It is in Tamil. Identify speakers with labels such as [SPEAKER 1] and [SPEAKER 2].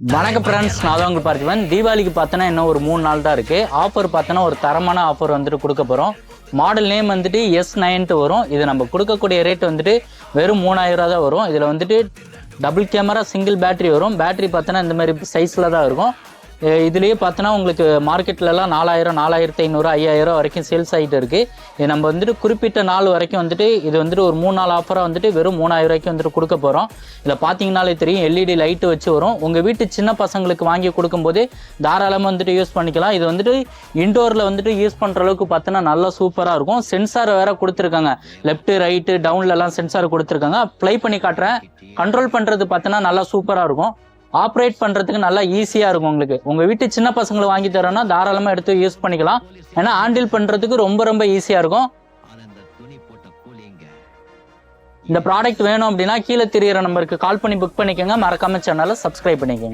[SPEAKER 1] வணக்கம் ஃப்ரெண்ட்ஸ், நான் தான் உங்களுக்கு பார்த்திபன். தீபாவளிக்கு பார்த்தோன்னா இன்னும் ஒரு 3 நாள் தான் இருக்குது. ஆஃபர் பார்த்தோன்னா ஒரு தரமான ஆஃபர் வந்துட்டு கொடுக்க போகிறோம். மாடல் நேம் வந்துட்டு S9 வரும். இது நம்ம கொடுக்கக்கூடிய ரேட் வந்துட்டு வெறும் 3000 தான் வரும். இதில் வந்துட்டு டபுள் கேமரா சிங்கிள் பேட்டரி வரும். பேட்டரி பார்த்தோன்னா இந்த மாதிரி சைஸில் தான் இருக்கும். இதுலேயே பார்த்தோன்னா உங்களுக்கு மார்க்கெட்லலாம் 4000, 4500, 5000 வரைக்கும் சேல்ஸ் ஆகிட்டு இருக்குது. இது நம்ம வந்துட்டு குறிப்பிட்ட நாள் வரைக்கும் வந்துட்டு இது வந்துட்டு ஒரு 3 நாள் ஆஃபராக வந்துட்டு வெறும் 3000 ரூபாய்க்கு வந்துட்டு கொடுக்க போகிறோம். இதில் பார்த்தீங்கன்னாலே தெரியும், LED லைட்டு வச்சு வரும். உங்கள் வீட்டு சின்ன பசங்களுக்கு வாங்கி கொடுக்கும்போது தாராளமாக வந்துட்டு யூஸ் பண்ணிக்கலாம். இது வந்துட்டு இன்டோரில் வந்துட்டு யூஸ் பண்ணுற அளவுக்கு பார்த்தோன்னா நல்லா சூப்பராக இருக்கும். சென்சார் வேறு கொடுத்துருக்காங்க. லெஃப்ட்டு ரைட்டு டவுன்லலாம் சென்சார் கொடுத்துருக்காங்க. ப்ளே பண்ணி காட்டுறேன். கண்ட்ரோல் பண்ணுறது பார்த்தோன்னா நல்லா சூப்பராக இருக்கும். ஆப்ரேட் பண்ணுறதுக்கு நல்லா ஈஸியாக இருக்கும். உங்கள் வீட்டு சின்ன பசங்களை வாங்கி தரோன்னா தாராளமாக எடுத்து யூஸ் பண்ணிக்கலாம். ஏன்னா ஹேண்டில் பண்ணுறதுக்கு ரொம்ப ஈஸியாக இருக்கும். இந்த ப்ராடக்ட் வேணும் அப்படின்னா கீழே தெரியிற நம்பருக்கு கால் பண்ணி புக் பண்ணிக்கோங்க. மறக்காம சேனலை சப்ஸ்கிரைப் பண்ணிக்கோங்க.